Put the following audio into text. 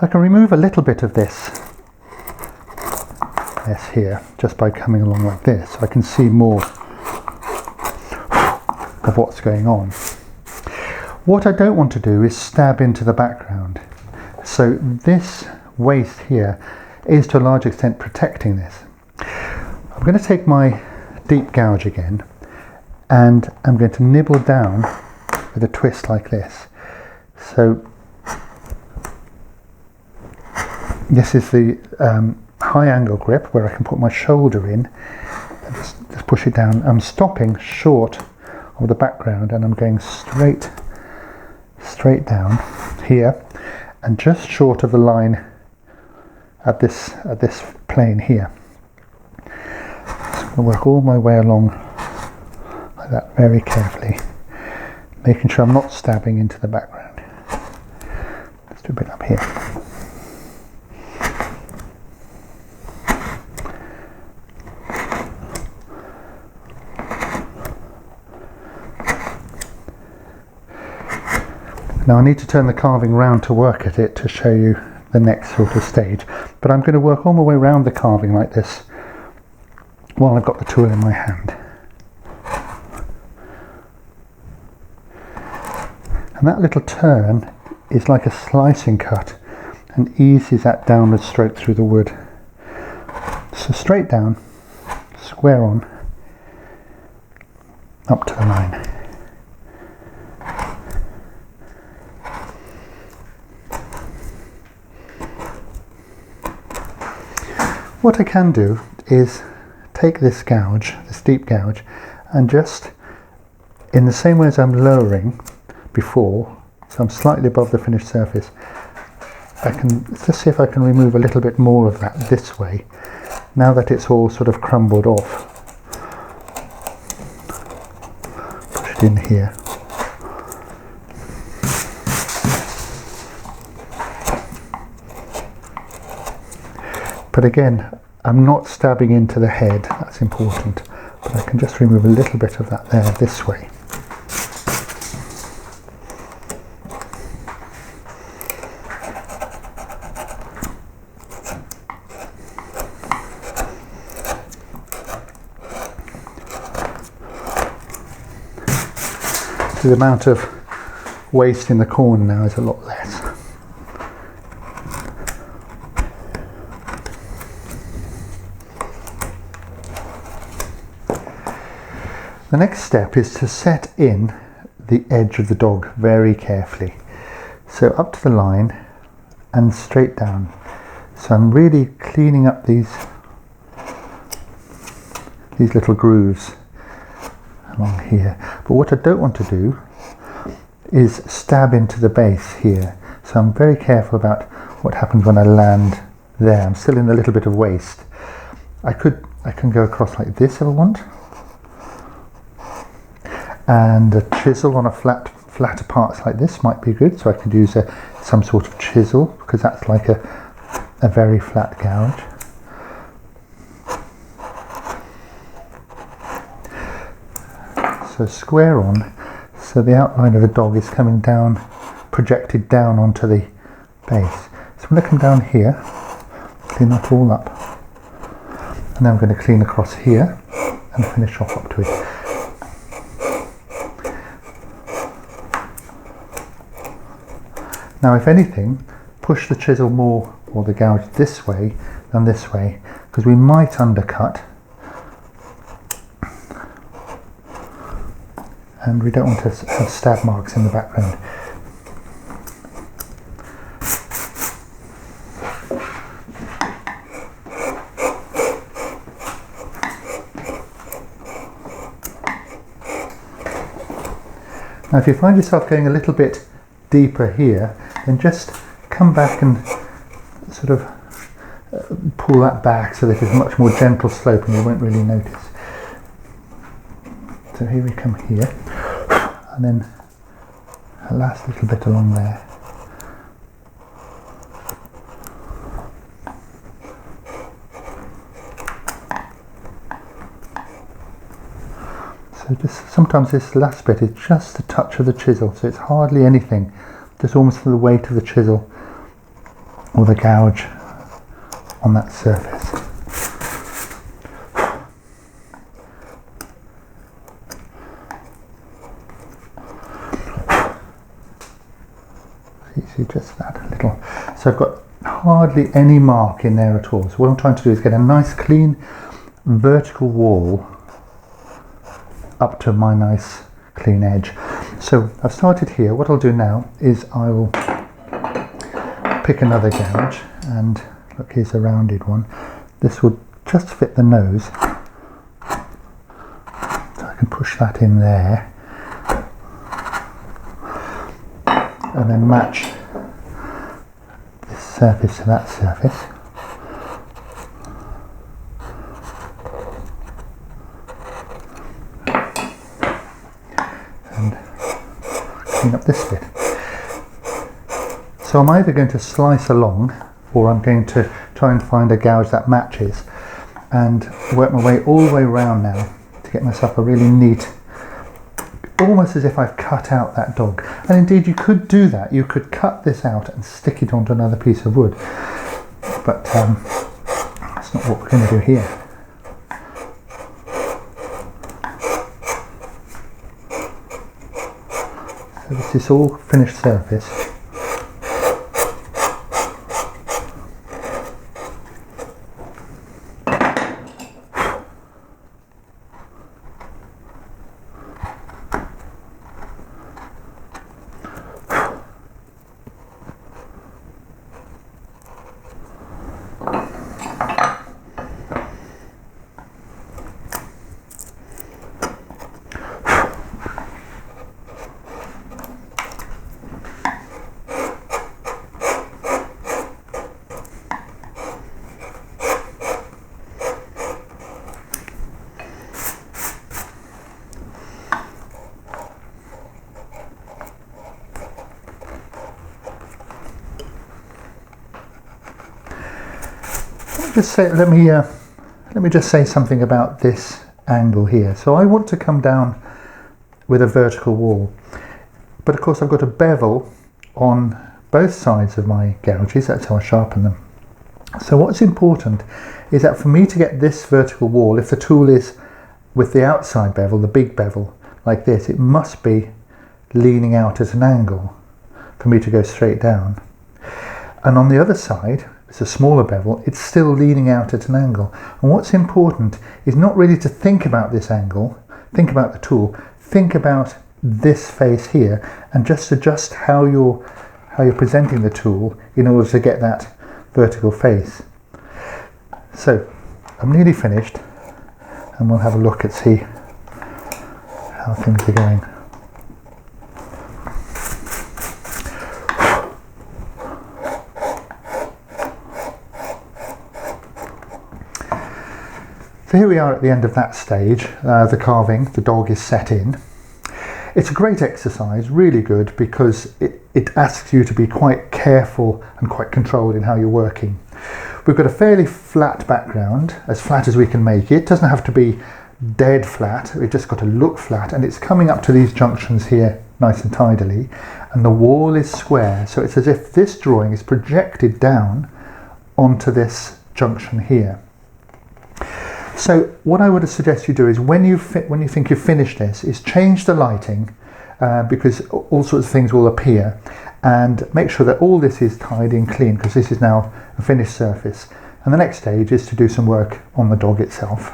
I can remove a little bit of this here just by coming along like this, so I can see more of what's going on. What I don't want to do is stab into the background. So this waste here is to a large extent protecting this. I'm going to take my deep gouge again and I'm going to nibble down with a twist like this. So this is the high angle grip where I can put my shoulder in and just push it down. I'm stopping short of the background and I'm going straight down here and just short of the line at this plane here. So I'm going to work all my way along like that very carefully, making sure I'm not stabbing into the background. Let's do a bit up here. Now I need to turn the carving round to work at it to show you the next sort of stage, but I'm going to work all my way around the carving like this while I've got the tool in my hand. And that little turn is like a slicing cut and eases that downward stroke through the wood. So straight down, square on, up to the line. What I can do is take this gouge, this deep gouge, and just in the same way as I'm lowering before, so I'm slightly above the finished surface, I can just see if I can remove a little bit more of that this way, now that it's all sort of crumbled off. Push it in here. But again, I'm not stabbing into the head, that's important, but I can just remove a little bit of that there this way. The amount of waste in the corner now is a lot less. The next step is to set in the edge of the dog very carefully. So up to the line and straight down. So I'm really cleaning up these little grooves along here. But what I don't want to do is stab into the base here. So I'm very careful about what happens when I land there. I'm still in a little bit of waste. I can go across like this if I want. And a chisel on a flatter parts like this might be good, so I could use some sort of chisel because that's like a very flat gouge. So square on, so the outline of the dog is coming down, projected down onto the base. So I'm going to come down here, clean that all up, and then I'm going to clean across here and finish off up to it. Now if anything, push the chisel more or the gouge this way than this way, because we might undercut and we don't want to have stab marks in the background. Now if you find yourself going a little bit deeper here, then just come back and sort of pull that back so that it's a much more gentle slope and you won't really notice. So here we come here, and then a last little bit along there. So just sometimes this last bit is just a touch of the chisel, so it's hardly anything, just almost the weight of the chisel or the gouge on that surface. You see just that little. So I've got hardly any mark in there at all. So what I'm trying to do is get a nice clean vertical wall up to my nice clean edge. So I've started here. What I'll do now is I will pick another gouge, and look, here's a rounded one. This will just fit the nose, so I can push that in there and then match this surface to that surface. And clean up this bit. So I'm either going to slice along, or I'm going to try and find a gouge that matches and work my way all the way around now to get myself a really neat, almost as if I've cut out that dog. And indeed you could do that. You could cut this out and stick it onto another piece of wood, but that's not what we're going to do here. So this is all finished surface. Let me just say something about this angle here. So I want to come down with a vertical wall, but of course I've got a bevel on both sides of my gouges. That's how I sharpen them. So what's important is that for me to get this vertical wall, if the tool is with the outside bevel, the big bevel like this, it must be leaning out at an angle for me to go straight down. And on the other side, it's a smaller bevel, it's still leaning out at an angle. And what's important is not really to think about this angle, think about the tool, think about this face here, and just adjust how you're presenting the tool in order to get that vertical face. So I'm nearly finished, and we'll have a look and see how things are going. So here we are at the end of that stage. The carving, the dog is set in. It's a great exercise, really good, because it asks you to be quite careful and quite controlled in how you're working. We've got a fairly flat background, as flat as we can make it. It doesn't have to be dead flat, we've just got to look flat, and it's coming up to these junctions here nice and tidily, and the wall is square, so it's as if this drawing is projected down onto this junction here. So what I would suggest you do is when you think you've finished this, is change the lighting, because all sorts of things will appear, and make sure that all this is tidy and clean, because this is now a finished surface. And the next stage is to do some work on the dog itself.